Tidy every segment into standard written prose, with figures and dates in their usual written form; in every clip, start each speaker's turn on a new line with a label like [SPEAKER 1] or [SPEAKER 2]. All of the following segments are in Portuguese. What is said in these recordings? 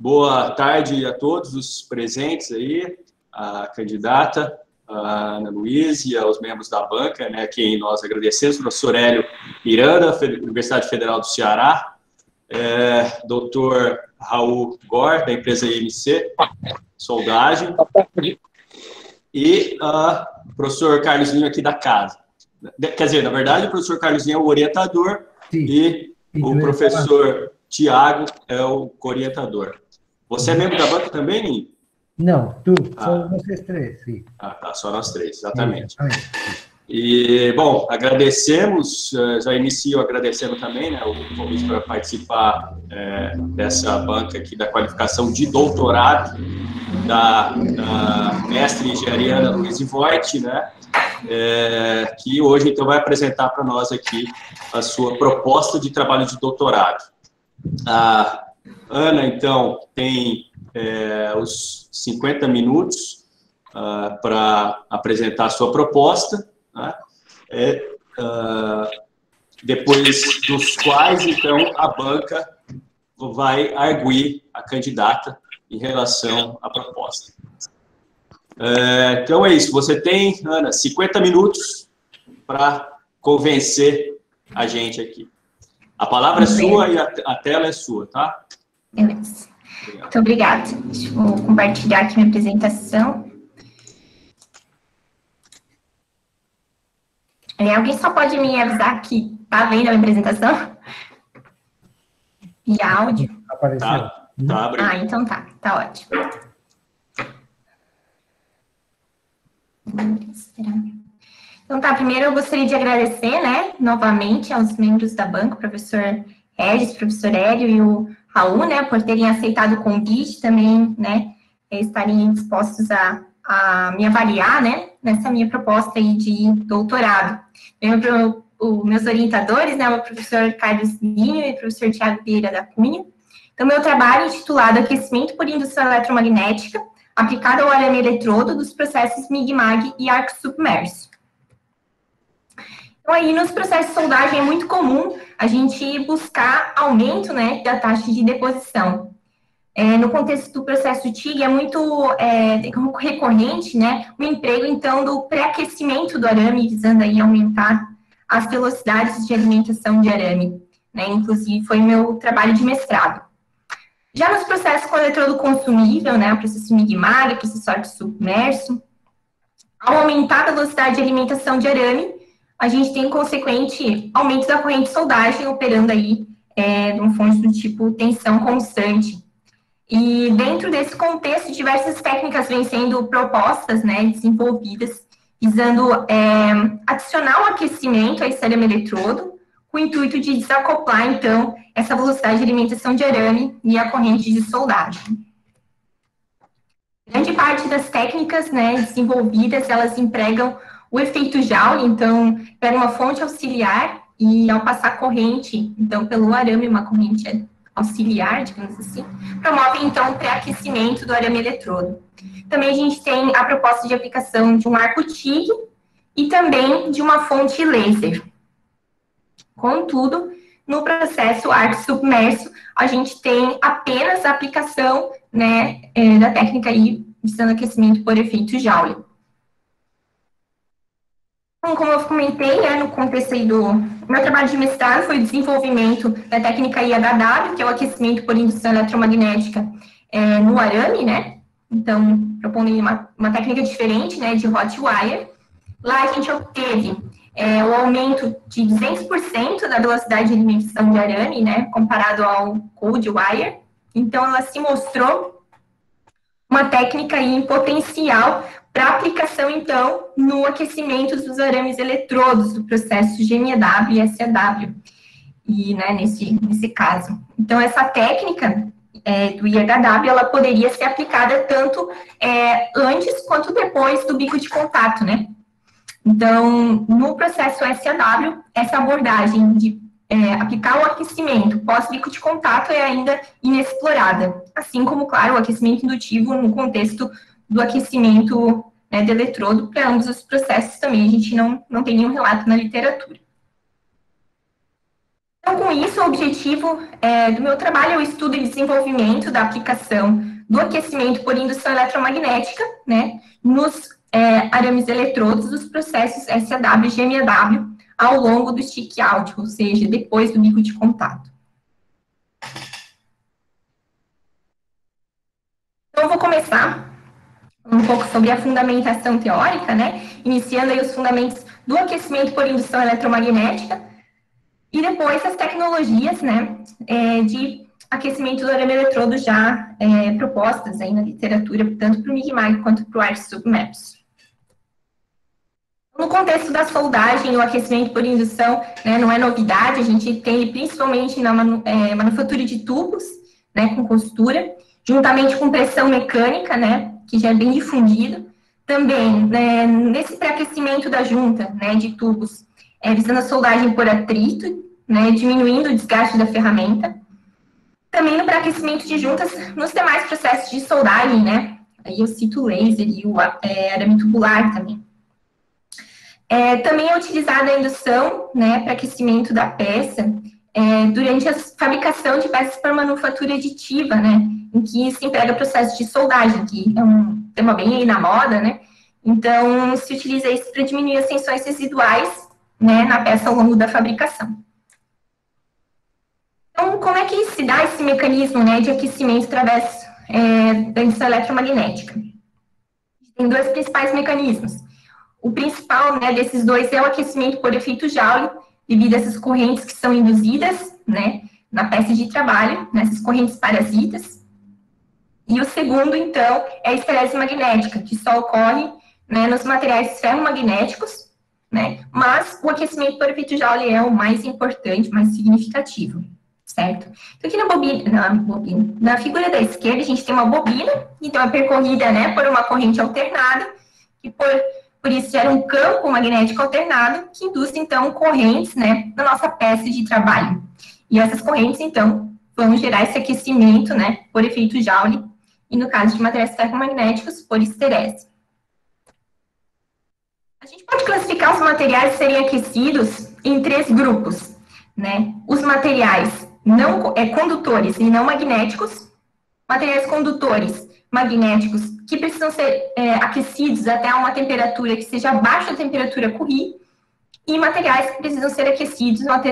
[SPEAKER 1] Boa tarde a todos os presentes aí, a candidata, a Ana Luiz e aos membros da banca, né, a quem nós agradecemos, o professor Hélio Miranda, Universidade Federal do Ceará, doutor Raul Gor, da empresa IMC, Soldagem, e o professor Carlosinho aqui da casa. Quer dizer, na verdade, o professor Carlosinho é o orientador. Sim. E o professor Tiago é o co-orientador. Você é membro da banca também, Ninho?
[SPEAKER 2] Não, só vocês três, sim.
[SPEAKER 1] Tá, só nós três, exatamente. E, bom, agradecemos, já inicio agradecendo também, né, o convite para participar dessa banca aqui da qualificação de doutorado da mestre em engenharia Ana Luiz Voigt, né, que hoje, então, vai apresentar para nós aqui a sua proposta de trabalho de doutorado. A Ana, então, tem os 50 minutos para apresentar a sua proposta, né? Depois dos quais, então, a banca vai arguir a candidata em relação à proposta. Então, é isso. Você tem, Ana, 50 minutos para convencer a gente aqui. A palavra é sua e a tela é sua, tá?
[SPEAKER 3] Beleza. Muito obrigada. Deixa eu compartilhar aqui minha apresentação. Alguém só pode me avisar que tá vendo a minha apresentação? E áudio?
[SPEAKER 2] Apareceu.
[SPEAKER 1] Tá abrindo.
[SPEAKER 3] Então tá ótimo. Então tá, primeiro eu gostaria de agradecer, né, novamente aos membros da banca, o professor Regis, o professor Hélio e o Raul, né, por terem aceitado o convite, também, né, estarem dispostos a me avaliar, né, nessa minha proposta aí de doutorado. Os meus orientadores, né, o professor Carlos Linho e o professor Tiago Vieira da Cunha. Então, meu trabalho é intitulado Aquecimento por Indução Eletromagnética, aplicado ao arame eletrodo dos processos MIG-MAG e arco submerso. Então, aí, nos processos de soldagem é muito comum a gente buscar aumento, né, da taxa de deposição. No contexto do processo TIG, é muito recorrente, né, o emprego, então, do pré-aquecimento do arame, visando aí aumentar as velocidades de alimentação de arame, né, inclusive foi meu trabalho de mestrado. Já nos processos com eletrodo consumível, né, o processo MIG-MAG, o processo arco submerso, ao aumentar a velocidade de alimentação de arame, a gente tem consequente aumento da corrente de soldagem operando aí num fonte do tipo tensão constante. E dentro desse contexto, diversas técnicas vêm sendo propostas, né, desenvolvidas, visando adicionar o aquecimento a esse arame eletrodo, com o intuito de desacoplar, então, essa velocidade de alimentação de arame e a corrente de soldagem. Grande parte das técnicas, né, desenvolvidas, elas empregam o efeito Joule, então, pega uma fonte auxiliar e, ao passar corrente, então, pelo arame, uma corrente auxiliar, digamos assim, promove, então, o pré-aquecimento do arame eletrodo. Também a gente tem a proposta de aplicação de um arco TIG e também de uma fonte laser. Contudo, no processo arco submerso, a gente tem apenas a aplicação, né, da técnica aí, visando aquecimento por efeito Joule. Então, como eu comentei, no contexto aí do meu trabalho de mestrado, foi o desenvolvimento da técnica IHW, que é o aquecimento por indução eletromagnética no arame, né? Então, propondo uma técnica diferente, né, de hot wire. Lá a gente obteve o aumento de 200% da velocidade de alimentação de arame, né, comparado ao cold wire. Então, ela se mostrou uma técnica aí em potencial para aplicação, então, no aquecimento dos arames eletrodos do processo GMEW e SEW, e, né, nesse caso. Então, essa técnica do IHW, ela poderia ser aplicada tanto antes quanto depois do bico de contato, né? Então, no processo SEW, essa abordagem de aplicar o aquecimento pós-bico de contato é ainda inexplorada, assim como, claro, o aquecimento indutivo no contexto do aquecimento, né, do eletrodo, para ambos os processos também a gente não tem nenhum relato na literatura. Então, com isso, o objetivo do meu trabalho é o estudo e desenvolvimento da aplicação do aquecimento por indução eletromagnética, né, nos arames eletrodos dos processos SAW e GMAW ao longo do stick out, ou seja, depois do bico de contato. Então, eu vou começar um pouco sobre a fundamentação teórica, né, iniciando aí os fundamentos do aquecimento por indução eletromagnética, e depois as tecnologias, né, de aquecimento do arame eletrodo já propostas aí na literatura, tanto para o MIG-MAG quanto para o ARC-SUBMAPS. No contexto da soldagem, o aquecimento por indução, né, não é novidade, a gente tem ele principalmente na manufatura de tubos, né, com costura, juntamente com pressão mecânica, né, que já é bem difundido. Também, né, nesse pré-aquecimento da junta, né, de tubos, visando a soldagem por atrito, né, diminuindo o desgaste da ferramenta. Também no pré-aquecimento de juntas, nos demais processos de soldagem, né, aí eu cito o laser e o arame tubular também. Também é utilizada a indução, né, para aquecimento da peça, durante a fabricação de peças por manufatura aditiva, né, em que se emprega o processo de soldagem, que é um tema bem aí na moda, né, então se utiliza isso para diminuir as tensões residuais, né, na peça ao longo da fabricação. Então, como é que se dá esse mecanismo, né, de aquecimento através da indução eletromagnética? Tem dois principais mecanismos. O principal, né, desses dois é o aquecimento por efeito Joule, devido a essas correntes que são induzidas, né, na peça de trabalho, nessas correntes parasitas. E o segundo, então, é a esterese magnética, que só ocorre, né, nos materiais ferromagnéticos, né, mas o aquecimento por efeito Joule é o mais importante, mais significativo, certo? Então, aqui na figura da esquerda, a gente tem uma bobina, então é percorrida, né, por uma corrente alternada, que por isso gera um campo magnético alternado, que induz, então, correntes, né, na nossa peça de trabalho. E essas correntes, então, vão gerar esse aquecimento, né, por efeito Joule, e no caso de materiais ferromagnéticos, por esterese. A gente pode classificar os materiais a serem aquecidos em três grupos, né? Os materiais condutores e não magnéticos, materiais condutores magnéticos que precisam ser aquecidos até uma temperatura que seja abaixo da temperatura Curie, e materiais que precisam ser aquecidos a uma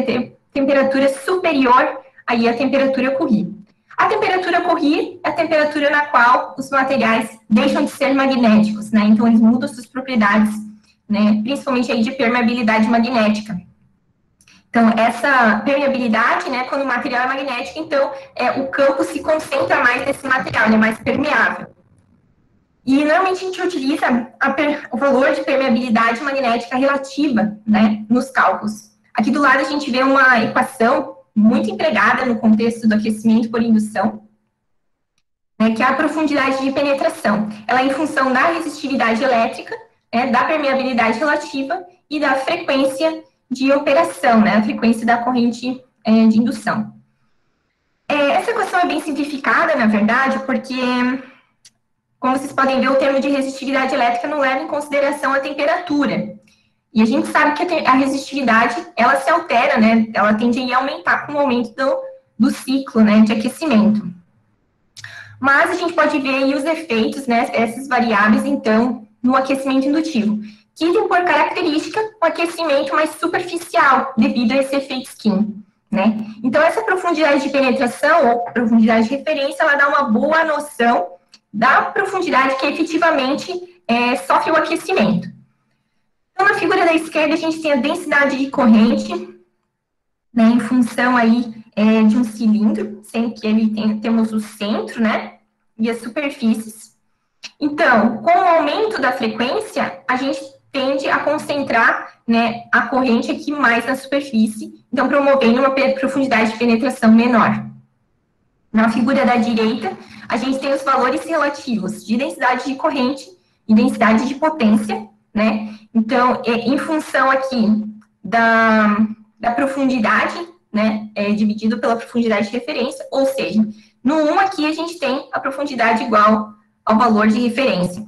[SPEAKER 3] temperatura superior aí à temperatura Curie. A temperatura Curie é a temperatura na qual os materiais deixam de ser magnéticos, né? Então, eles mudam suas propriedades, né? Principalmente aí de permeabilidade magnética. Então, essa permeabilidade, né? Quando o material é magnético, então, o campo se concentra mais nesse material, ele é mais permeável. E, normalmente, a gente utiliza o valor de permeabilidade magnética relativa, né? Nos cálculos. Aqui do lado, a gente vê uma equação muito empregada no contexto do aquecimento por indução, né, que é a profundidade de penetração. Ela é em função da resistividade elétrica, né, da permeabilidade relativa e da frequência de operação, né, a frequência da corrente de indução. Essa equação é bem simplificada, na verdade, porque, como vocês podem ver, o termo de resistividade elétrica não leva em consideração a temperatura. E a gente sabe que a resistividade, ela se altera, né? Ela tende a aumentar com o aumento do ciclo, né, de aquecimento. Mas a gente pode ver aí os efeitos, né, essas variáveis, então, no aquecimento indutivo, que tem por característica um aquecimento mais superficial, devido a esse efeito skin, né? Então, essa profundidade de penetração, ou profundidade de referência, ela dá uma boa noção da profundidade que efetivamente sofre o aquecimento. Então, na figura da esquerda, a gente tem a densidade de corrente, né, em função aí de um cilindro, sem que ele temos o centro, né, e as superfícies. Então, com o aumento da frequência, a gente tende a concentrar, né, a corrente aqui mais na superfície, então promovendo uma profundidade de penetração menor. Na figura da direita, a gente tem os valores relativos de densidade de corrente e densidade de potência, né? Então, em função aqui da profundidade, né, dividido pela profundidade de referência, ou seja, no 1 aqui a gente tem a profundidade igual ao valor de referência,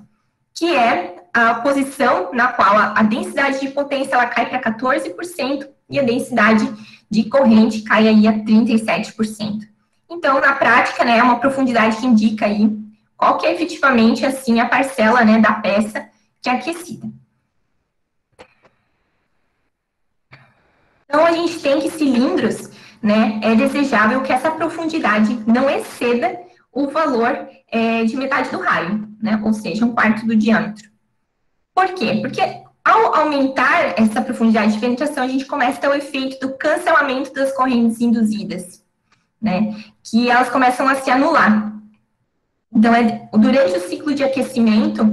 [SPEAKER 3] que é a posição na qual a densidade de potência ela cai para 14% e a densidade de corrente cai aí a 37%. Então, na prática, né, é uma profundidade que indica aí qual que é efetivamente, assim, a parcela, né, da peça que é aquecida. Então, a gente tem que cilindros, né, é desejável que essa profundidade não exceda o valor de metade do raio, né, ou seja, 1/4 do diâmetro. Por quê? Porque ao aumentar essa profundidade de penetração, a gente começa a ter o efeito do cancelamento das correntes induzidas, né, que elas começam a se anular. Então, durante o ciclo de aquecimento,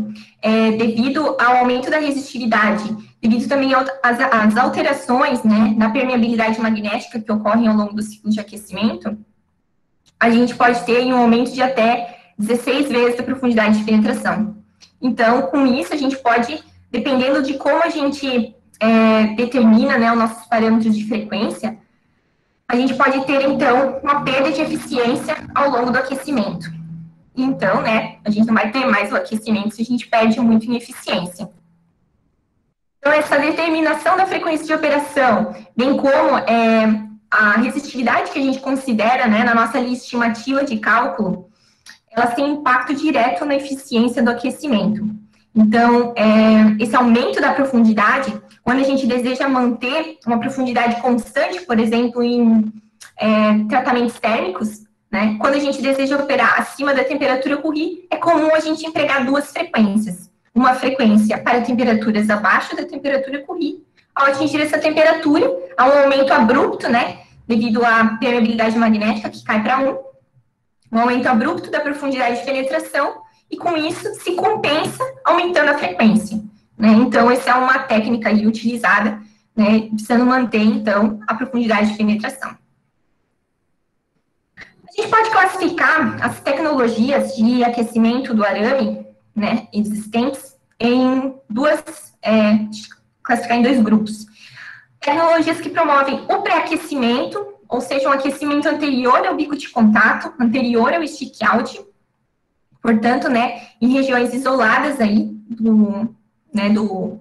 [SPEAKER 3] devido ao aumento da resistividade, devido também às alterações, né, na permeabilidade magnética que ocorrem ao longo do ciclo de aquecimento, a gente pode ter um aumento de até 16 vezes a profundidade de penetração. Então, com isso, a gente pode, dependendo de como a gente determina, né, os nossos parâmetros de frequência, a gente pode ter, então, uma perda de eficiência ao longo do aquecimento. Então, né, a gente não vai ter mais o aquecimento se a gente perde muito em eficiência. Então, essa determinação da frequência de operação, bem como a resistividade que a gente considera, né, na nossa linha estimativa de cálculo, elas têm impacto direto na eficiência do aquecimento. Então, esse aumento da profundidade, quando a gente deseja manter uma profundidade constante, por exemplo, em tratamentos térmicos, né, quando a gente deseja operar acima da temperatura Curie, é comum a gente empregar duas frequências. Uma frequência para temperaturas abaixo da temperatura Curie. Ao atingir essa temperatura, há um aumento abrupto, né, devido à permeabilidade magnética, que cai para 1, um aumento abrupto da profundidade de penetração, e com isso se compensa aumentando a frequência, né? Então, essa é uma técnica aí utilizada, né, precisando manter, então, a profundidade de penetração. A gente pode classificar as tecnologias de aquecimento do arame, né, existentes em classificar em dois grupos. Tecnologias que promovem o pré-aquecimento, ou seja, um aquecimento anterior ao bico de contato, anterior ao stick out, portanto, né, em regiões isoladas aí do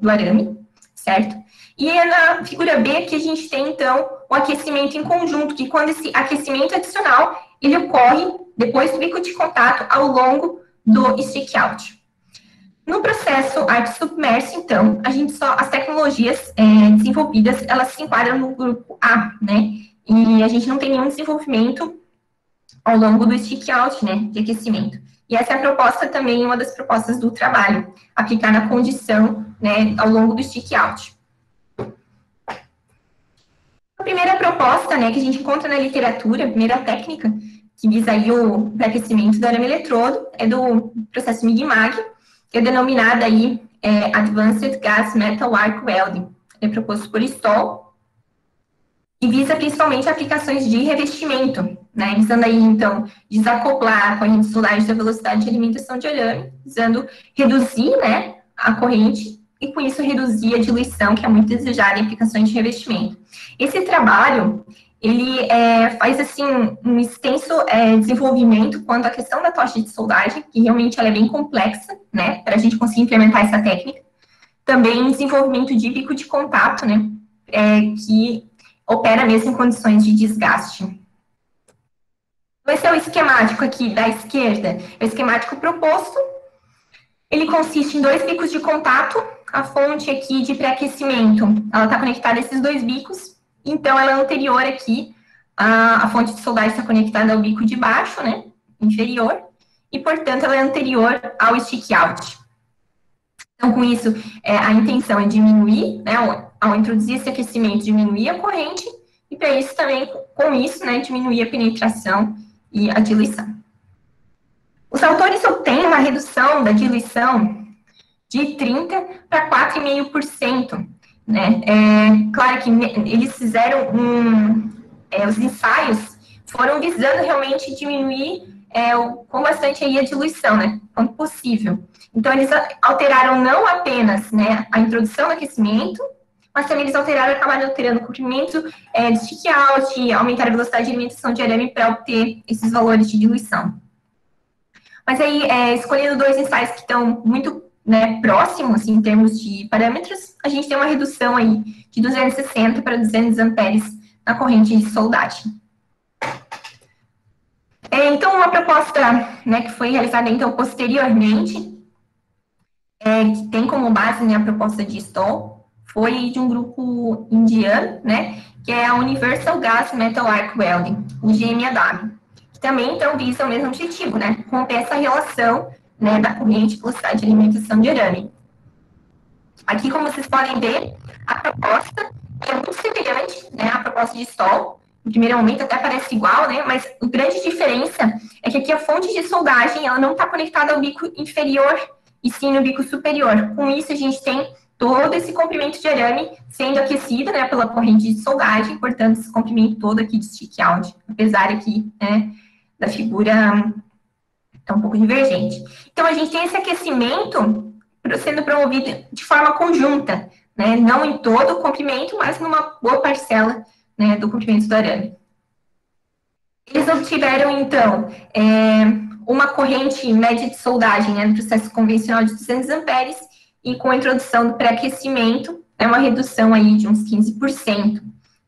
[SPEAKER 3] arame, certo? E na figura B que a gente tem, então, o aquecimento em conjunto, que quando esse aquecimento adicional, ele ocorre depois do bico de contato ao longo do stick out. No processo arte submerso, então, as tecnologias desenvolvidas, elas se enquadram no grupo A, né? E a gente não tem nenhum desenvolvimento ao longo do stick out, né, de aquecimento. E essa é a proposta também, uma das propostas do trabalho, aplicar na condição, né, ao longo do stick out. A primeira proposta, né, que a gente encontra na literatura, a primeira técnica, que visa aí o pré-aquecimento do arame eletrodo, é do processo MIG-MAG, que é denominada aí Advanced Gas Metal Arc Welding. É proposto por Stoll, e visa principalmente aplicações de revestimento, né, visando aí, então, desacoplar a corrente solar da velocidade de alimentação de arame, visando reduzir, né, a corrente, e com isso reduzir a diluição, que é muito desejada em aplicações de revestimento. Esse trabalho, ele faz, assim, um extenso desenvolvimento quanto à questão da tocha de soldagem, que realmente ela é bem complexa, né, para a gente conseguir implementar essa técnica. Também desenvolvimento de bico de contato, né, que opera mesmo em condições de desgaste. Esse é o esquemático aqui da esquerda, é o esquemático proposto. Ele consiste em 2 bicos de contato. A fonte aqui de pré-aquecimento, ela está conectada a esses 2 bicos. Então, ela é anterior aqui, a fonte de soldagem está conectada ao bico de baixo, né, inferior, e, portanto, ela é anterior ao stick out. Então, com isso, a intenção é diminuir, né, ao introduzir esse aquecimento, diminuir a corrente, e para isso também, com isso, né, diminuir a penetração e a diluição. Os autores obtêm uma redução da diluição de 30% para 4,5%, né? Claro que eles fizeram os ensaios foram visando realmente diminuir com bastante aí a diluição, né, quanto possível. Então, eles alteraram não apenas, né, a introdução do aquecimento, mas também eles acabaram alterando o comprimento de stick out, aumentaram a velocidade de alimentação de arame para obter esses valores de diluição. Mas aí, escolhendo 2 ensaios que estão muito, né, próximos, assim, em termos de parâmetros, a gente tem uma redução aí de 260 para 200 amperes na corrente de soldagem. Então, uma proposta, né, que foi realizada, então, posteriormente, que tem como base, né, a proposta de Stoll, foi de um grupo indiano, né, que é a Universal Gas Metal Arc Welding, o GMAW, que também, então, visa o mesmo objetivo, né, romper essa relação, né, da corrente velocidade de alimentação de arame. Aqui, como vocês podem ver, a proposta é muito semelhante, né, à proposta de Stoll. No primeiro momento até parece igual, né, mas a grande diferença é que aqui a fonte de soldagem, ela não está conectada ao bico inferior, e sim no bico superior. Com isso, a gente tem todo esse comprimento de arame sendo aquecido, né, pela corrente de soldagem, portanto, esse comprimento todo aqui de stick out, apesar aqui, né, da figura tá um pouco divergente. Então, a gente tem esse aquecimento sendo promovido de forma conjunta, né, não em todo o comprimento, mas numa boa parcela, né, do comprimento do arame. Eles obtiveram, então, uma corrente média de soldagem, né, no processo convencional de 200 amperes, e com a introdução do pré-aquecimento, é uma redução aí de uns 15%,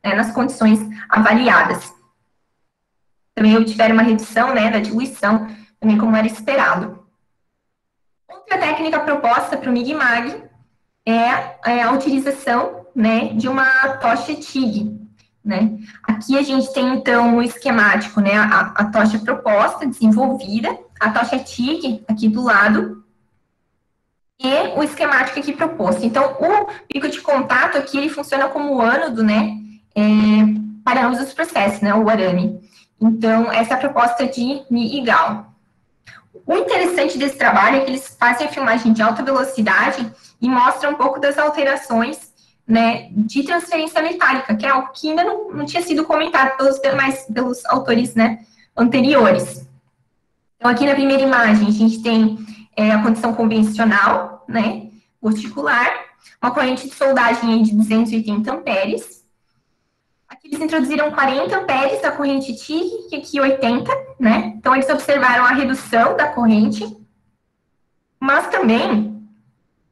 [SPEAKER 3] né, nas condições avaliadas. Também obtiveram uma redução, né, da diluição, também como era esperado. Outra técnica proposta para o MIG-MAG é a utilização, né, de uma tocha TIG, né? Aqui a gente tem, então, o esquemático, né, a tocha proposta, desenvolvida, a tocha TIG aqui do lado, e o esquemático aqui proposto. Então, o bico de contato aqui, ele funciona como ânodo, né, para ambos os processos, né, o arame. Então, essa é a proposta de MIG-GAL. O interessante desse trabalho é que eles fazem a filmagem de alta velocidade e mostram um pouco das alterações, né, de transferência metálica, que é algo que ainda não tinha sido comentado pelos autores, né, anteriores. Então, aqui na primeira imagem, a gente tem a condição convencional, né, particular, uma corrente de soldagem aí de 280 amperes. Aqui eles introduziram 40 amperes da corrente TIG, e aqui 80, né? Então, eles observaram a redução da corrente, mas também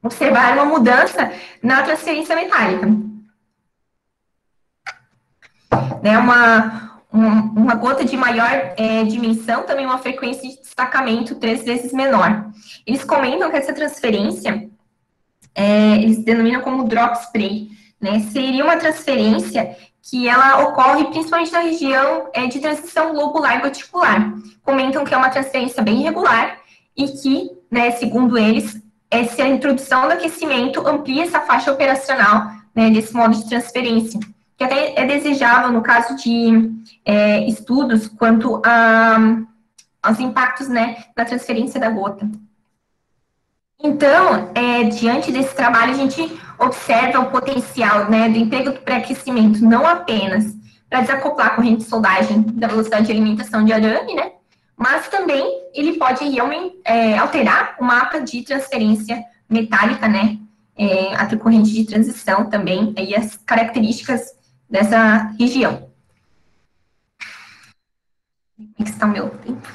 [SPEAKER 3] observaram uma mudança na transferência metálica. Né, uma gota de maior dimensão, também uma frequência de destacamento 3 vezes menor. Eles comentam que essa transferência, eles denominam como drop spray, né? Seria uma transferência que ela ocorre principalmente na região de transição lobular goticular. Comentam que é uma transferência bem irregular e que, né, segundo eles, se a introdução do aquecimento amplia essa faixa operacional, né, desse modo de transferência, que até é desejável no caso de estudos quanto aos impactos, né, na transferência da gota. Então, diante desse trabalho, a gente observa o potencial, né, do emprego do pré-aquecimento, não apenas para desacoplar a corrente de soldagem da velocidade de alimentação de arame, né, mas também ele pode realmente alterar o mapa de transferência metálica, né, a corrente de transição também, e as características dessa região. Como é que está o meu tempo?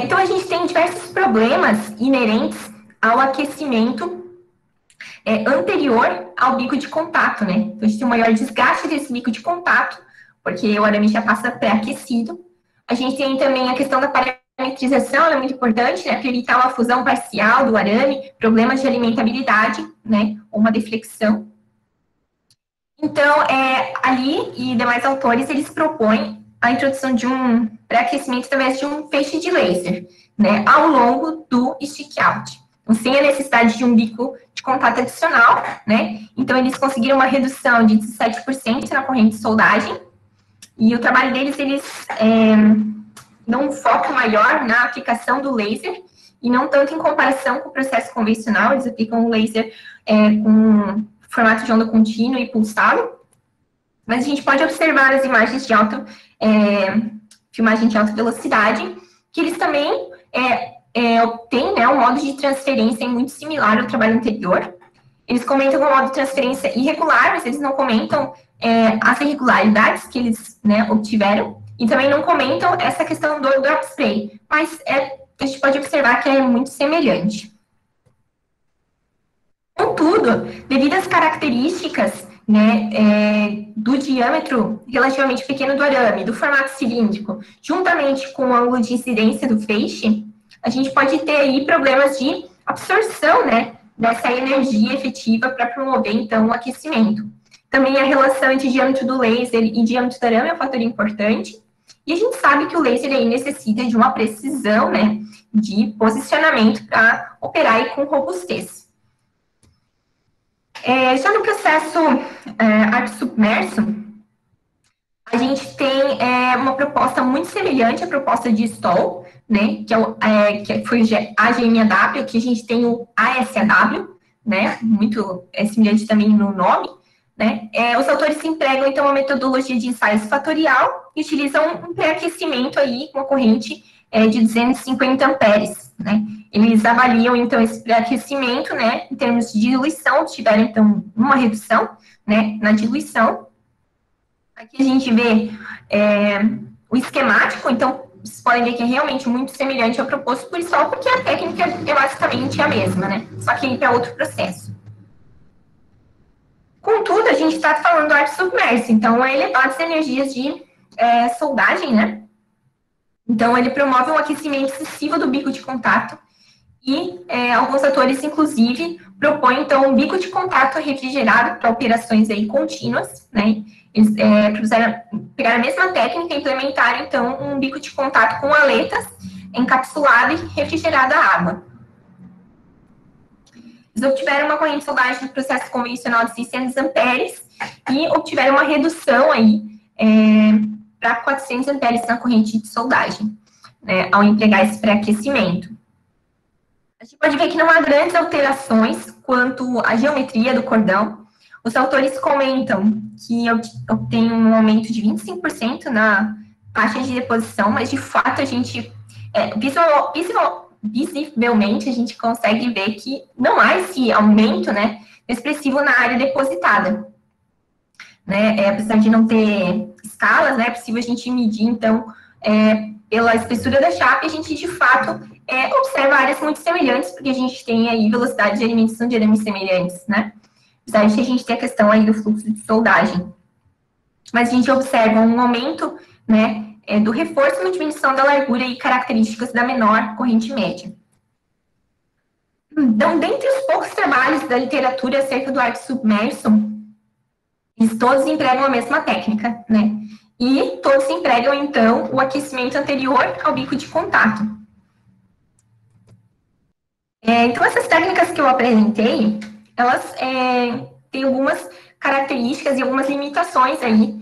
[SPEAKER 3] Então, a gente tem diversos problemas inerentes ao aquecimento anterior ao bico de contato, né? Então, a gente tem um maior desgaste desse bico de contato, porque o arame já passa pré-aquecido. A gente tem também a questão da parametrização, ela é muito importante, né? Para evitar uma fusão parcial do arame, problemas de alimentabilidade, né? Ou uma deflexão. Então, ali e demais autores, eles propõem a introdução de um pré-aquecimento através de um feixe de laser, né, ao longo do stick out, então, sem a necessidade de um bico de contato adicional, né. Então, eles conseguiram uma redução de 17% na corrente de soldagem, e o trabalho deles, eles dão um foco maior na aplicação do laser, e não tanto em comparação com o processo convencional. Eles aplicam o laser com formato de onda contínua e pulsado, mas a gente pode observar as imagens de filmagem de alta velocidade, que eles também obtêm, né, um modo de transferência muito similar ao trabalho anterior. Eles comentam que é um modo de transferência irregular, mas eles não comentam as irregularidades que eles, né, obtiveram, e também não comentam essa questão do drop spray, mas a gente pode observar que é muito semelhante. Contudo, devido às características né, do diâmetro relativamente pequeno do arame, do formato cilíndrico, juntamente com o ângulo de incidência do feixe, a gente pode ter aí problemas de absorção, né, dessa energia efetiva para promover, então, o aquecimento. Também a relação entre diâmetro do laser e diâmetro do arame é um fator importante. E a gente sabe que o laser aí necessita de uma precisão, né, de posicionamento para operar aí com robustez. Já no processo arco submerso, a gente tem uma proposta muito semelhante à proposta de Stoll, né, que foi a GMAW, aqui a gente tem o ASAW, né, muito semelhante também no nome, né. Os autores empregam, então, a metodologia de ensaio fatorial e utilizam um pré-aquecimento aí com a corrente de 250 amperes, né. Eles avaliam, então, esse pré-aquecimento, né, em termos de diluição, tiveram, então, uma redução, né, na diluição. Aqui a gente vê o esquemático, então, vocês podem ver que é realmente muito semelhante ao proposto por Stoll, porque a técnica é basicamente a mesma, né, só que aí para outro processo. Contudo, a gente está falando do arco submerso, então, a elevadas energias de soldagem, né, então, ele promove um aquecimento excessivo do bico de contato e alguns autores, inclusive, propõem, então, um bico de contato refrigerado para operações aí contínuas, né? Eles pegaram a mesma técnica e implementaram, então, um bico de contato com aletas encapsulado e refrigerado a água. Eles obtiveram uma corrente de soldagem no processo convencional de 600 amperes e obtiveram uma redução aí para 400 amperes na corrente de soldagem, né, ao empregar esse pré-aquecimento. A gente pode ver que não há grandes alterações quanto à geometria do cordão. Os autores comentam que obtém um aumento de 25% na taxa de deposição, mas de fato a gente, visivelmente, a gente consegue ver que não há esse aumento, né, expressivo na área depositada. Né, apesar de não ter escalas, né, é possível a gente medir, então, pela espessura da chapa, a gente, de fato, observa áreas muito semelhantes, porque a gente tem aí velocidade de alimentação de arames semelhantes, né, apesar de a gente ter a questão aí do fluxo de soldagem. Mas a gente observa um aumento, né, do reforço e uma diminuição da largura e características da menor corrente média. Então, dentre os poucos trabalhos da literatura acerca do arco submerso, eles todos empregam a mesma técnica, né? E todos empregam, então, o aquecimento anterior ao bico de contato. Então, essas técnicas que eu apresentei, elas têm algumas características e algumas limitações aí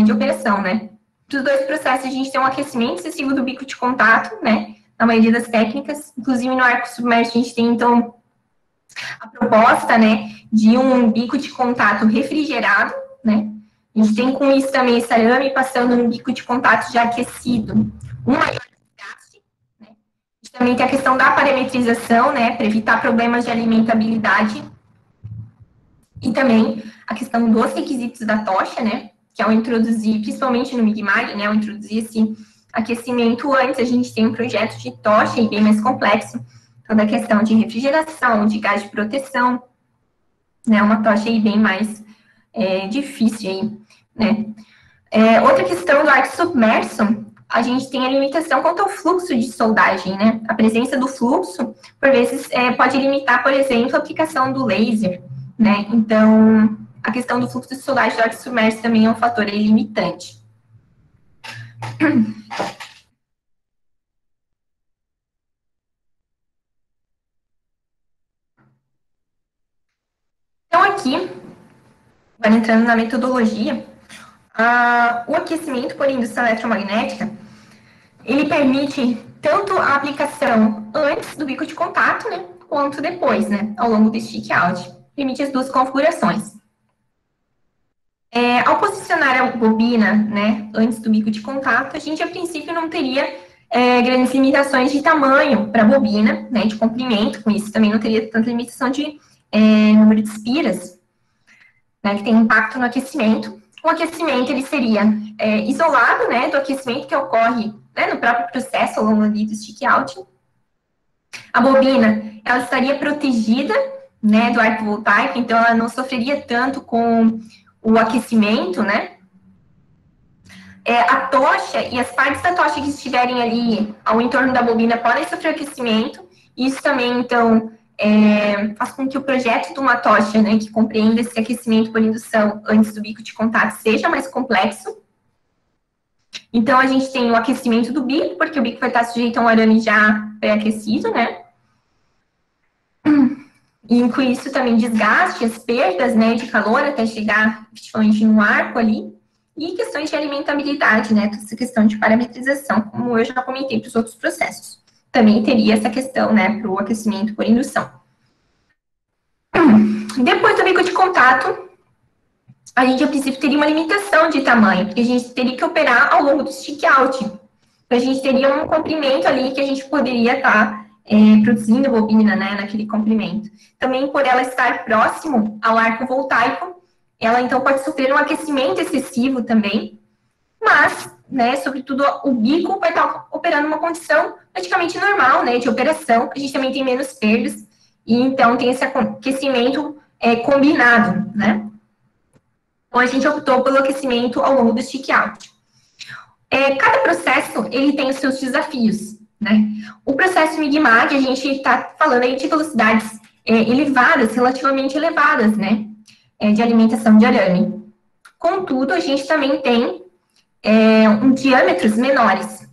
[SPEAKER 3] de operação, né? Dos dois processos, a gente tem um aquecimento excessivo do bico de contato, né? Na maioria das técnicas, inclusive no arco submerso, a gente tem, então, a proposta, né, de um bico de contato refrigerado, né? A gente tem com isso também esse arame passando no bico de contato já aquecido, um maior desgaste, né? A gente também tem a questão da parametrização, né, para evitar problemas de alimentabilidade. E também a questão dos requisitos da tocha, né, que ao introduzir, principalmente no MIG-MAG, né, ao introduzir esse aquecimento antes, a gente tem um projeto de tocha bem mais complexo, toda a questão de refrigeração, de gás de proteção, né, uma tocha aí bem mais difícil aí, né. Outra questão do arco submerso, a gente tem a limitação quanto ao fluxo de soldagem, né, a presença do fluxo, por vezes, pode limitar, por exemplo, a aplicação do laser, né, então, a questão do fluxo de soldagem do arco submerso também é um fator aí limitante. Então, aqui, agora entrando na metodologia, o aquecimento por indução eletromagnética, ele permite tanto a aplicação antes do bico de contato, né, quanto depois, né, ao longo do stick out. Permite as duas configurações. Ao posicionar a bobina, né, antes do bico de contato, a gente, a princípio, não teria grandes limitações de tamanho para a bobina, né, de comprimento, com isso também não teria tanta limitação de número de espiras, né, que tem impacto no aquecimento. O aquecimento, ele seria isolado, né, do aquecimento que ocorre, né, no próprio processo ao longo ali do stick out. A bobina, ela estaria protegida, né, do arco voltaico, então ela não sofreria tanto com o aquecimento, né? A tocha e as partes da tocha que estiverem ali ao entorno da bobina podem sofrer aquecimento. Isso também, então, faz com que o projeto de uma tocha, né, que compreenda esse aquecimento por indução antes do bico de contato seja mais complexo. Então, a gente tem o aquecimento do bico, porque o bico vai estar sujeito a um arame já pré-aquecido, né? E com isso também desgaste, as perdas, né, de calor até chegar efetivamente no arco ali. E questões de alimentabilidade, né, essa questão de parametrização, como eu já comentei para os outros processos. Também teria essa questão, né, para o aquecimento por indução. Depois do bico de contato, a gente, a princípio, teria uma limitação de tamanho, porque a gente teria que operar ao longo do stick out. Então, a gente teria um comprimento ali que a gente poderia estar produzindo bobina, né, naquele comprimento. Também, por ela estar próximo ao arco voltaico, ela, então, pode sofrer um aquecimento excessivo também, mas, né, sobretudo, o bico vai estar operando uma condição praticamente normal, né, de operação, a gente também tem menos perdas, e, então, tem esse aquecimento combinado, né. Então, a gente optou pelo aquecimento ao longo do stick out. Cada processo, ele tem os seus desafios, né. O processo MIG-MAG, a gente está falando aí de velocidades elevadas, relativamente elevadas, né, de alimentação de arame. Contudo, a gente também tem diâmetros menores.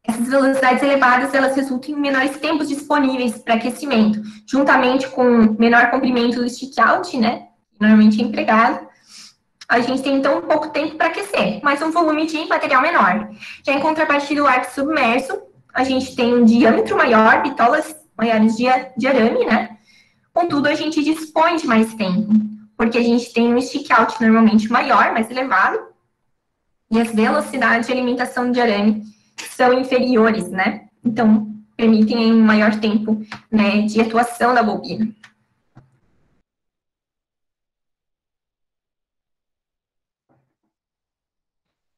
[SPEAKER 3] Essas velocidades elevadas, elas resultam em menores tempos disponíveis para aquecimento, juntamente com menor comprimento do stick out, né, que normalmente é empregado. A gente tem, então, pouco tempo para aquecer, mas um volume de material menor. Já em contrapartida do arco submerso, a gente tem um diâmetro maior, bitolas maiores de arame, né? Contudo, a gente dispõe de mais tempo, porque a gente tem um stick out normalmente maior, mais elevado, e as velocidades de alimentação de arame são inferiores, né? Então, permitem um maior tempo, né, de atuação da bobina.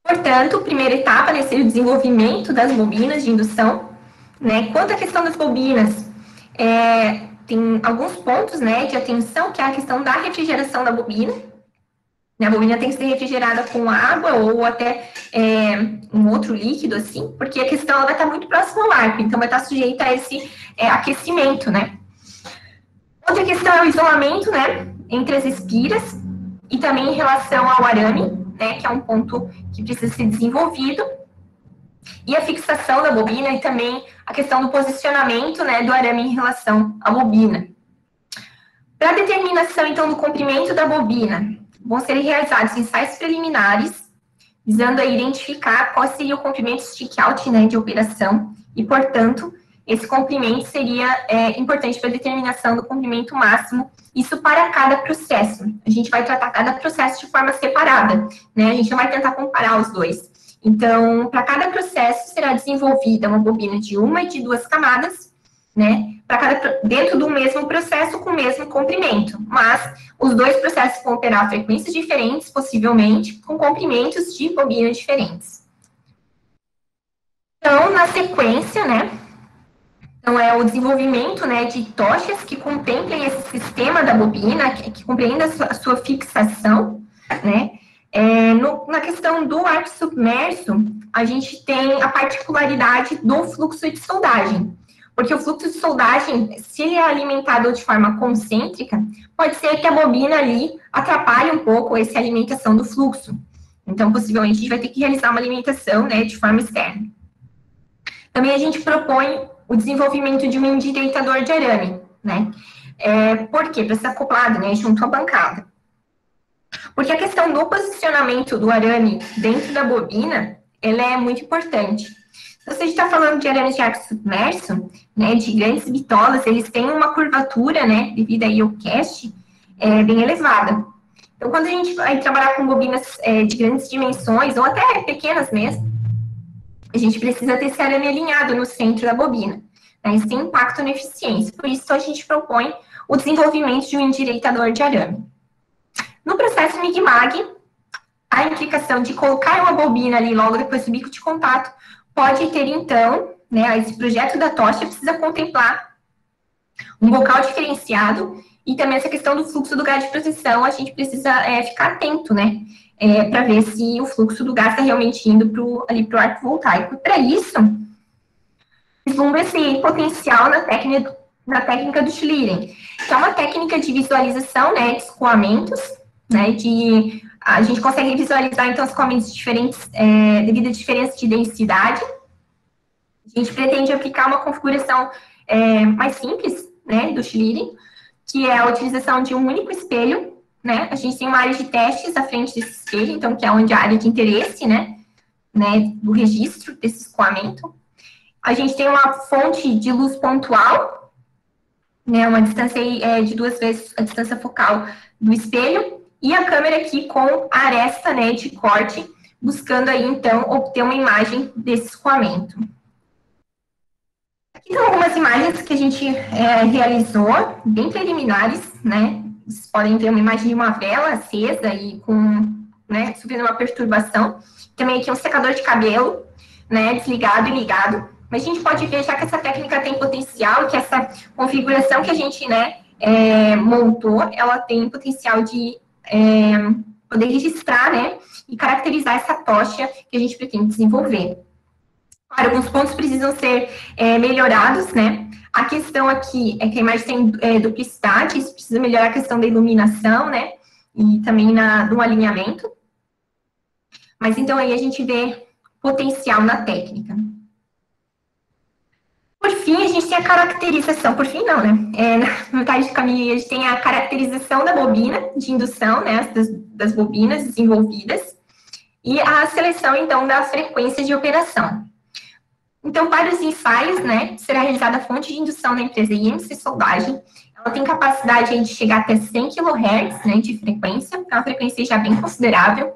[SPEAKER 3] Portanto, a primeira etapa, né, seria o desenvolvimento das bobinas de indução, né? Quanto à questão das bobinas, tem alguns pontos, né, de atenção, que é a questão da refrigeração da bobina. A bobina tem que ser refrigerada com água ou até um outro líquido, assim, porque a questão ela vai estar muito próxima ao arco, então vai estar sujeita a esse aquecimento, né. Outra questão é o isolamento, né, entre as espiras e também em relação ao arame, né, que é um ponto que precisa ser desenvolvido, e a fixação da bobina e também a questão do posicionamento, né, do arame em relação à bobina. Para a determinação, então, do comprimento da bobina, vão ser realizados ensaios preliminares, visando a identificar qual seria o comprimento stick out, né, de operação, e, portanto, esse comprimento seria importante para a determinação do comprimento máximo, isso para cada processo. A gente vai tratar cada processo de forma separada, né? A gente não vai tentar comparar os dois. Então, para cada processo será desenvolvida uma bobina de 1 e de 2 camadas, né? Dentro do mesmo processo com o mesmo comprimento. Mas os dois processos vão operar a frequências diferentes, possivelmente, com comprimentos de bobina diferentes. Então, na sequência, né? Então, é o desenvolvimento, né, de tochas que contemplem esse sistema da bobina, que compreenda a sua fixação, né. Na questão do arco submerso, a gente tem a particularidade do fluxo de soldagem, porque o fluxo de soldagem, se ele é alimentado de forma concêntrica, pode ser que a bobina ali atrapalhe um pouco essa alimentação do fluxo. Então, possivelmente, a gente vai ter que realizar uma alimentação, né, de forma externa. Também a gente propõe o desenvolvimento de um endireitador de arame, né? Por quê? Para ser acoplado, né, junto à bancada. Porque a questão do posicionamento do arame dentro da bobina, ela é muito importante. Se você está falando de arames de arco submerso, né, de grandes bitolas, eles têm uma curvatura, né, devido aí ao cast, bem elevada. Então, quando a gente vai trabalhar com bobinas de grandes dimensões, ou até pequenas mesmo, a gente precisa ter esse arame alinhado no centro da bobina, né? Isso tem impacto na eficiência. Por isso, a gente propõe o desenvolvimento de um endireitador de arame. No processo MIG-MAG, a implicação de colocar uma bobina ali logo depois do bico de contato pode ter, então, né, esse projeto da tocha precisa contemplar um bocal diferenciado, e também essa questão do fluxo do gás de proteção, a gente precisa ficar atento, né, para ver se o fluxo do gás está realmente indo ali para o arco voltaico. Para isso, vislumbra esse potencial na técnica do Schlieren, que é uma técnica de visualização, né, de escoamentos, né, a gente consegue visualizar, então, escoamentos diferentes devido à diferença de densidade. A gente pretende aplicar uma configuração mais simples, né, do Schlieren, que é a utilização de um único espelho, né, a gente tem uma área de testes à frente desse espelho, então, que é onde a área de interesse, né, do registro desse escoamento. A gente tem uma fonte de luz pontual, né, uma distância de 2 vezes a distância focal do espelho, e a câmera aqui com a aresta, né, de corte, buscando aí, então, obter uma imagem desse escoamento. Aqui são algumas imagens que a gente realizou, bem preliminares, né? Vocês podem ver uma imagem de uma vela acesa e sofrendo uma perturbação. Também aqui um secador de cabelo, né, desligado e ligado. Mas a gente pode ver já que essa técnica tem potencial, que essa configuração que a gente, montou, ela tem potencial de poder registrar, né, e caracterizar essa tocha que a gente pretende desenvolver. Claro, alguns pontos precisam ser melhorados, né? A questão aqui é que a imagem tem duplicidade, isso precisa melhorar a questão da iluminação, né? E também no alinhamento. Mas então aí a gente vê potencial na técnica. Por fim, a gente tem a caracterização, por fim não, né? Na metade do caminho a gente tem a caracterização da bobina de indução, né? Das bobinas desenvolvidas. E a seleção, então, da frequência de operação. Então, para os ensaios, né, será realizada a fonte de indução da empresa IMC Soldagem. Ela tem capacidade de chegar até 100 kHz, né, de frequência, é uma frequência já bem considerável.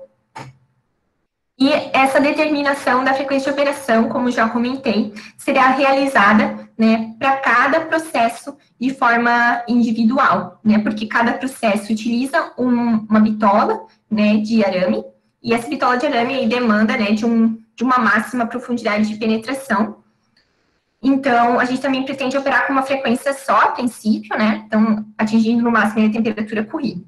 [SPEAKER 3] E essa determinação da frequência de operação, como já comentei, será realizada, né, para cada processo de forma individual, né, porque cada processo utiliza uma bitola, né, de arame, e essa bitola de arame aí demanda, né, de uma máxima profundidade de penetração. Então, a gente também pretende operar com uma frequência só, a princípio, né? Então, atingindo no máximo a temperatura corrida.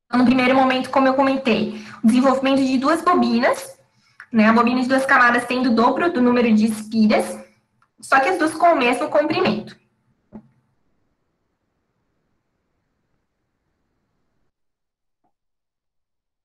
[SPEAKER 3] Então, no primeiro momento, como eu comentei, o desenvolvimento de 2 bobinas, né? A bobina de 2 camadas tendo o dobro do número de espiras, só que as duas com o mesmo comprimento.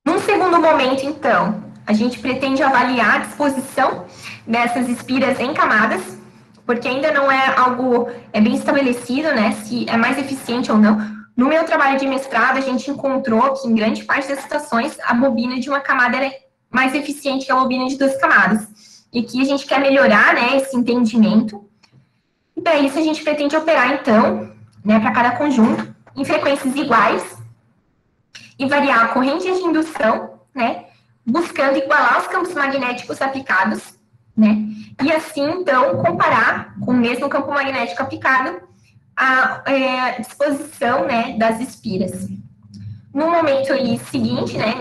[SPEAKER 3] Num segundo momento, então, a gente pretende avaliar a disposição dessas espiras em camadas, porque ainda não é algo bem estabelecido, né, se é mais eficiente ou não. No meu trabalho de mestrado, a gente encontrou que, em grande parte das situações, a bobina de uma camada é mais eficiente que a bobina de 2 camadas. E aqui a gente quer melhorar, né, esse entendimento. E para isso, a gente pretende operar, então, né, para cada conjunto, em frequências iguais, e variar a corrente de indução, né, buscando igualar os campos magnéticos aplicados, né, e assim, então, comparar com o mesmo campo magnético aplicado a disposição, né, das espiras. No momento aí seguinte, né,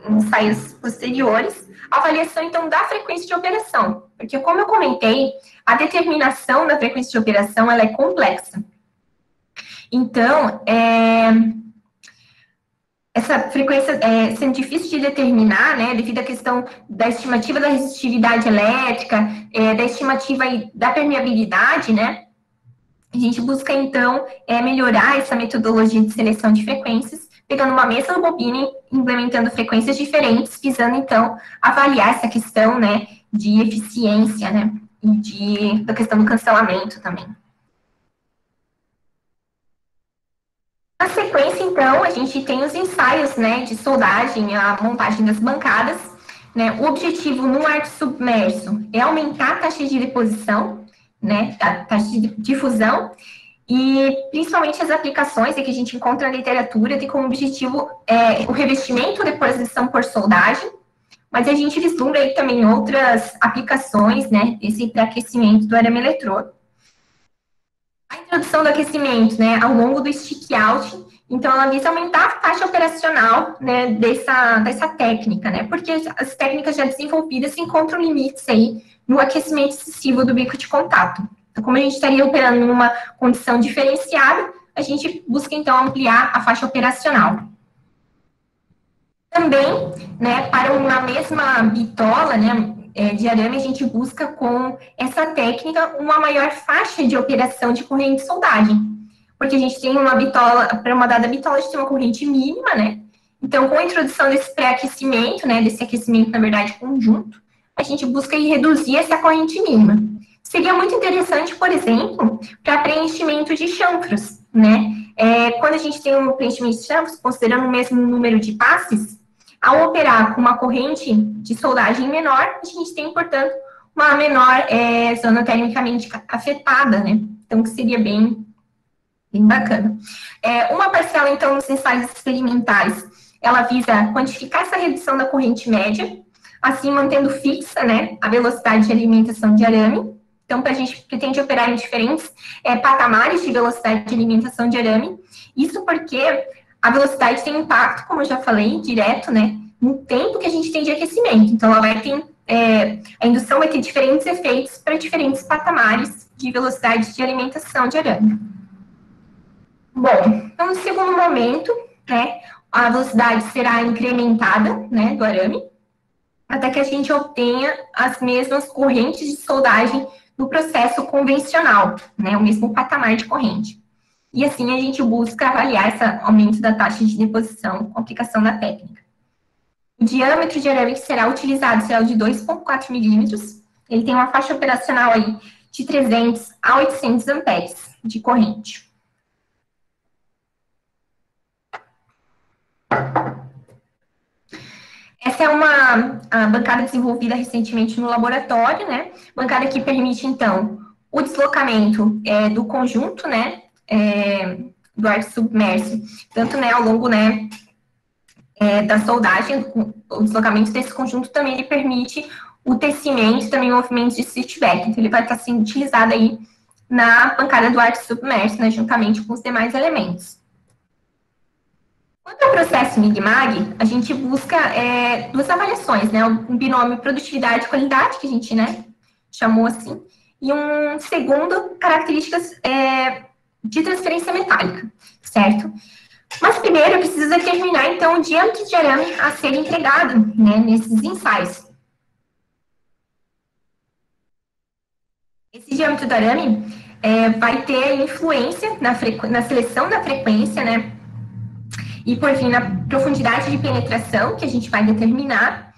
[SPEAKER 3] em ensaios posteriores, a avaliação, então, da frequência de operação, porque, como eu comentei, a determinação da frequência de operação, ela é complexa. Então, essa frequência sendo difícil de determinar, né, devido à questão da estimativa da resistividade elétrica, da estimativa da permeabilidade, né, a gente busca, então, melhorar essa metodologia de seleção de frequências, pegando uma mesma bobina e implementando frequências diferentes, visando, então, avaliar essa questão, né, de eficiência, né, e da questão do cancelamento também. Na sequência, então, a gente tem os ensaios, né, de soldagem, a montagem das bancadas, né. O objetivo no arco submerso é aumentar a taxa de deposição, né, a taxa de difusão, e principalmente as aplicações que a gente encontra na literatura tem como objetivo o revestimento, deposição por soldagem, mas a gente vislumbra aí também outras aplicações, né, esse pré-aquecimento do arame eletrônico. A introdução do aquecimento, né, ao longo do stick out, então ela visa aumentar a taxa operacional, né, dessa técnica, né, porque as técnicas já desenvolvidas encontram limites aí no aquecimento excessivo do bico de contato. Então, como a gente estaria operando numa condição diferenciada, a gente busca, então, ampliar a faixa operacional. Também, né, para uma mesma bitola, né, de arame, a gente busca com essa técnica uma maior faixa de operação de corrente de soldagem. Porque a gente tem uma bitola, para uma dada bitola, a gente tem uma corrente mínima, né? Então, com a introdução desse pré-aquecimento, né, desse aquecimento, na verdade, conjunto, a gente busca reduzir essa corrente mínima. Seria muito interessante, por exemplo, para preenchimento de chanfros, né? Quando a gente tem um preenchimento de chanfros, considerando o mesmo número de passes, ao operar com uma corrente de soldagem menor, a gente tem, portanto, uma menor zona termicamente afetada, né? Então, que seria bem bacana. Uma parcela, então, nos ensaios experimentais, ela visa quantificar essa redução da corrente média, assim mantendo fixa, né, a velocidade de alimentação de arame. Então, a gente pretende operar em diferentes patamares de velocidade de alimentação de arame. Isso porque a velocidade tem impacto, como eu já falei, direto, né, no tempo que a gente tem de aquecimento. Então, ela vai ter, a indução vai ter diferentes efeitos para diferentes patamares de velocidade de alimentação de arame. Bom, então, no segundo momento, né, a velocidade será incrementada, né, do arame, até que a gente obtenha as mesmas correntes de soldagem no processo convencional, né, o mesmo patamar de corrente. E assim a gente busca avaliar esse aumento da taxa de deposição com a aplicação da técnica. O diâmetro de arame que será utilizado será o de 2,4 milímetros. Ele tem uma faixa operacional aí de 300 a 800 amperes de corrente. Essa é uma bancada desenvolvida recentemente no laboratório, né? Bancada que permite, então, o deslocamento do conjunto, né? Do ar submerso, tanto, né, ao longo, né, da soldagem, o deslocamento desse conjunto também ele permite o tecimento, também movimentos de switchback. Então, ele vai estar sendo utilizado aí na bancada do ar submerso, né, juntamente com os demais elementos. Quanto ao processo MIG-MAG, a gente busca duas avaliações, né? Um binômio produtividade e qualidade, que a gente, né, chamou assim, e um segundo, características de transferência metálica, certo? Mas primeiro, eu preciso determinar, então, o diâmetro de arame a ser entregado, né, nesses ensaios. Esse diâmetro do arame vai ter influência na seleção da frequência, né? E, por fim, na profundidade de penetração, que a gente vai determinar.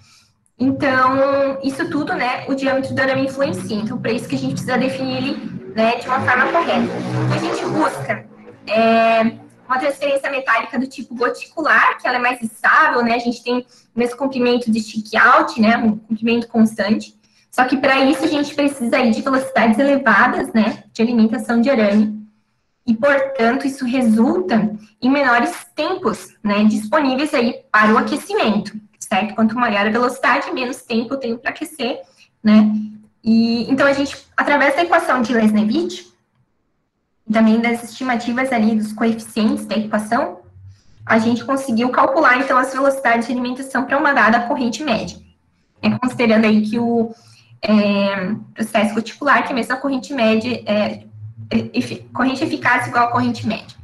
[SPEAKER 3] Então, isso tudo, né, o diâmetro do arame influencia. Então, para isso que a gente precisa definir ele, né, de uma forma correta. Então, a gente busca uma transferência metálica do tipo goticular, que ela é mais estável, né, a gente tem o mesmo comprimento de stick-out, né, um comprimento constante. Só que, para isso, a gente precisa aí de velocidades elevadas, né, de alimentação de arame. E, portanto, isso resulta em menores tempos, né, disponíveis aí para o aquecimento, certo? Quanto maior a velocidade, menos tempo eu tenho para aquecer, né? E, então, a gente, através da equação de Lesnevich, e também das estimativas ali dos coeficientes da equação, a gente conseguiu calcular, então, as velocidades de alimentação para uma dada corrente média. Considerando aí que o processo goticular, que é a mesma corrente média, corrente eficaz igual a corrente média.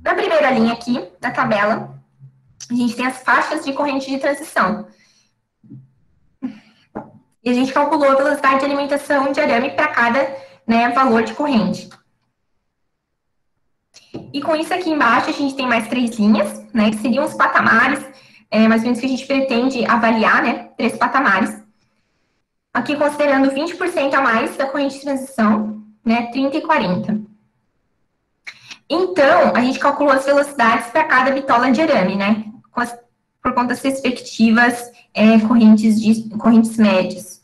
[SPEAKER 3] Na primeira linha aqui, da tabela, a gente tem as faixas de corrente de transição. E a gente calculou a velocidade de alimentação de arame para cada, né, valor de corrente. E com isso aqui embaixo, a gente tem mais 3 linhas, né, que seriam os patamares, mais ou menos que a gente pretende avaliar, né, 3 patamares. Aqui considerando 20% a mais da corrente de transição, né, 30 e 40. Então, a gente calculou as velocidades para cada bitola de arame, né, por conta das respectivas correntes médias.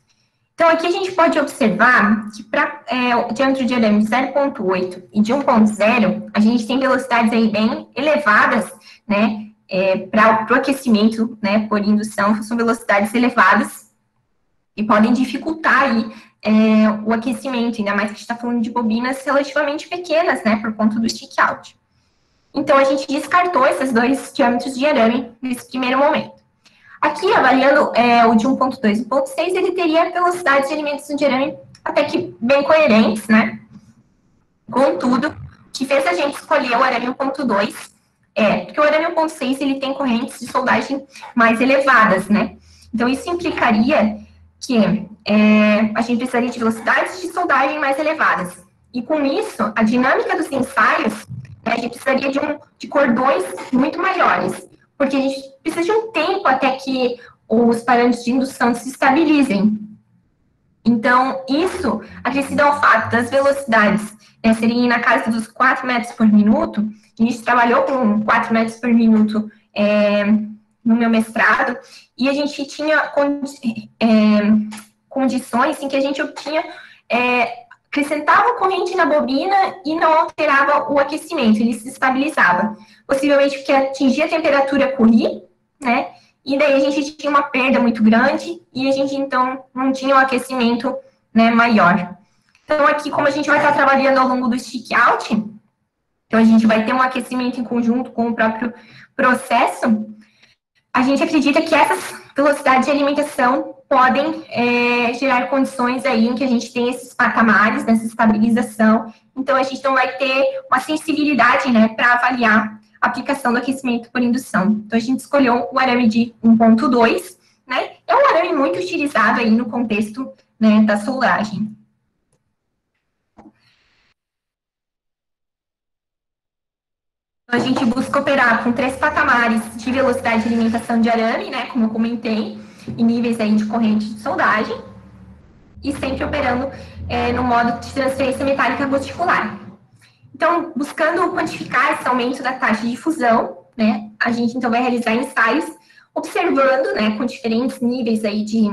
[SPEAKER 3] Então, aqui a gente pode observar que para o diâmetro de arame de 0,8 e de 1,0, a gente tem velocidades aí bem elevadas, né, para o aquecimento, né, por indução, são velocidades elevadas e podem dificultar aí o aquecimento, ainda mais que a gente está falando de bobinas relativamente pequenas, né, por conta do stick-out. Então, a gente descartou esses 2 diâmetros de arame nesse primeiro momento. Aqui, avaliando o de 1.2 e 1.6, ele teria velocidade de alimentação de arame até que bem coerentes, né? Contudo, o que fez a gente escolher o arame 1.2 porque o arame 1.6 ele tem correntes de soldagem mais elevadas, né? Então, isso implicaria que a gente precisaria de velocidades de soldagem mais elevadas. E com isso, a dinâmica dos ensaios, a gente precisaria de cordões muito maiores, porque a gente precisa de um tempo até que os parâmetros de indução se estabilizem. Então, isso, acrescido ao fato das velocidades serem na casa dos 4 metros por minuto, a gente trabalhou com 4 metros por minuto no meu mestrado, e a gente tinha condições em que a gente obtinha, acrescentava corrente na bobina e não alterava o aquecimento, ele se estabilizava. Possivelmente porque atingia a temperatura correr, né? E daí a gente tinha uma perda muito grande e a gente, então, não tinha um aquecimento, né, maior. Então, aqui, como a gente vai estar trabalhando ao longo do stick-out, então a gente vai ter um aquecimento em conjunto com o próprio processo, a gente acredita que essas velocidades de alimentação podem gerar condições aí em que a gente tem esses patamares, nessa estabilização. Então, a gente não vai ter uma sensibilidade, né, para avaliar a aplicação do aquecimento por indução. Então, a gente escolheu o arame de 1.2, né? É um arame muito utilizado aí no contexto, né, da soldagem. A gente busca operar com 3 patamares de velocidade de alimentação de arame, né, como eu comentei, em níveis aí de corrente de soldagem, e sempre operando no modo de transferência metálica goticular. Então, buscando quantificar esse aumento da taxa de fusão, né, a gente então vai realizar ensaios observando, né, com diferentes níveis aí de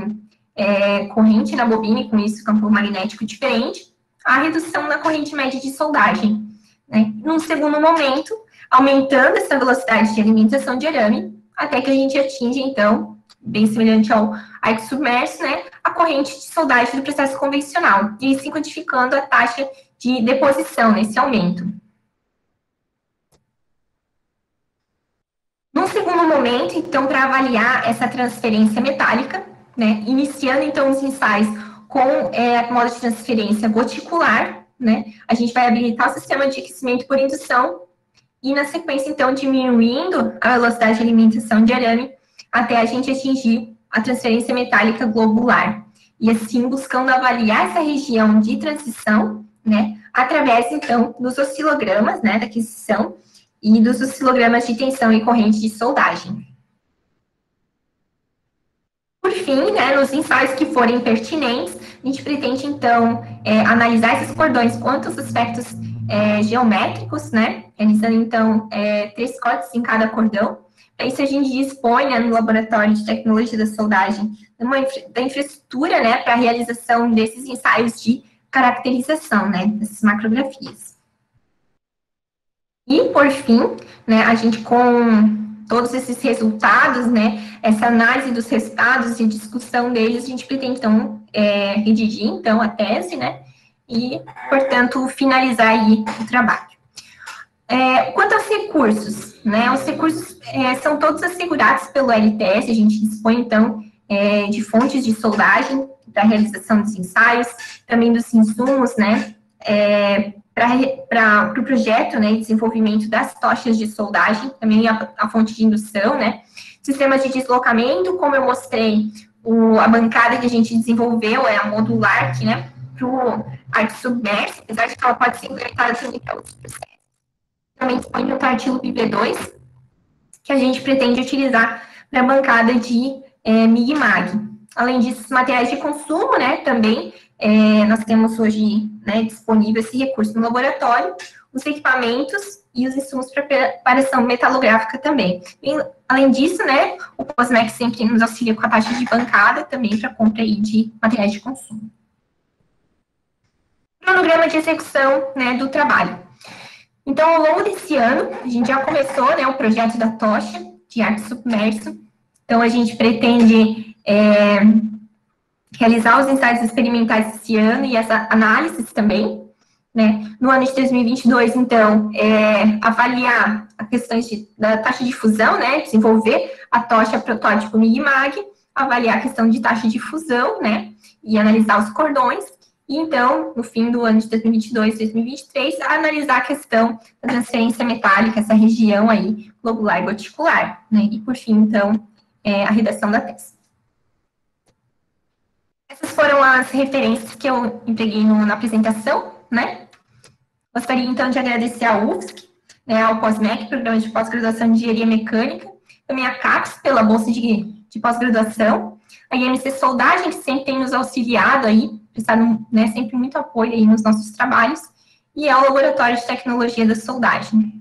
[SPEAKER 3] corrente na bobina, e com isso campo magnético diferente, a redução na corrente média de soldagem, né. Num segundo momento, aumentando essa velocidade de alimentação de arame, até que a gente atinge, então, bem semelhante ao arco submerso, né, a corrente de soldagem do processo convencional, e assim quantificando a taxa de deposição nesse aumento. Num segundo momento, então, para avaliar essa transferência metálica, né, iniciando, então, os ensaios com a modo de transferência goticular, né, a gente vai habilitar o sistema de aquecimento por indução e, na sequência, então, diminuindo a velocidade de alimentação de arame até a gente atingir a transferência metálica globular. E, assim, buscando avaliar essa região de transição, né, através, então, dos oscilogramas, né, da aquisição e dos oscilogramas de tensão e corrente de soldagem. Por fim, né, nos ensaios que forem pertinentes, a gente pretende, então, analisar esses cordões quanto aos aspectos geométricos, né, realizando, então, 3 cortes em cada cordão. Para isso, a gente dispõe, né, no Laboratório de Tecnologia da Soldagem da infraestrutura, né, para a realização desses ensaios de caracterização, né, dessas macrografias. E, por fim, né, a gente, com todos esses resultados, né, essa análise dos resultados e discussão deles, a gente pretende, então, redigir, então, a tese, né, e, portanto, finalizar aí o trabalho. Quanto aos recursos, né, os recursos são todos assegurados pelo LTS, a gente dispõe, então, de fontes de soldagem para a realização dos ensaios, também dos insumos, né, para o projeto, né, desenvolvimento das tochas de soldagem, também a fonte de indução, né, sistemas de deslocamento, como eu mostrei, a bancada que a gente desenvolveu é a modular, né, para o arco submerso, apesar de que ela pode ser implementada também para outros processos. Também dispõe o Tartilo P2, que a gente pretende utilizar para a bancada de MIG e MAG. Além disso, materiais de consumo, né, também, nós temos hoje, né, disponível esse recurso no laboratório, os equipamentos e os insumos para preparação metalográfica também. E, além disso, né, o COSMEC sempre nos auxilia com a taxa de bancada também para compra aí de materiais de consumo. Cronograma de execução, né, do trabalho. Então, ao longo desse ano, a gente já começou, né, o projeto da tocha de arco submerso. Então, a gente pretende realizar os ensaios experimentais esse ano e essa análises também, né? No ano de 2022, então, avaliar a questão da taxa de fusão, né? Desenvolver a tocha protótipo MIG-MAG, avaliar a questão de taxa de fusão, né? E analisar os cordões. E, então, no fim do ano de 2022 e 2023, analisar a questão da transferência metálica, essa região aí, globular e goticular, né? E, por fim, então, a redação da tese. Essas foram as referências que eu empreguei na apresentação, né? Gostaria, então, de agradecer à UFSC, né, ao POSMEC, Programa de Pós-Graduação em Engenharia Mecânica, também a CAPES, pela bolsa de pós-graduação, a IMC Soldagem, que sempre tem nos auxiliado aí, prestado, né, sempre muito apoio aí nos nossos trabalhos, e ao Laboratório de Tecnologia da Soldagem.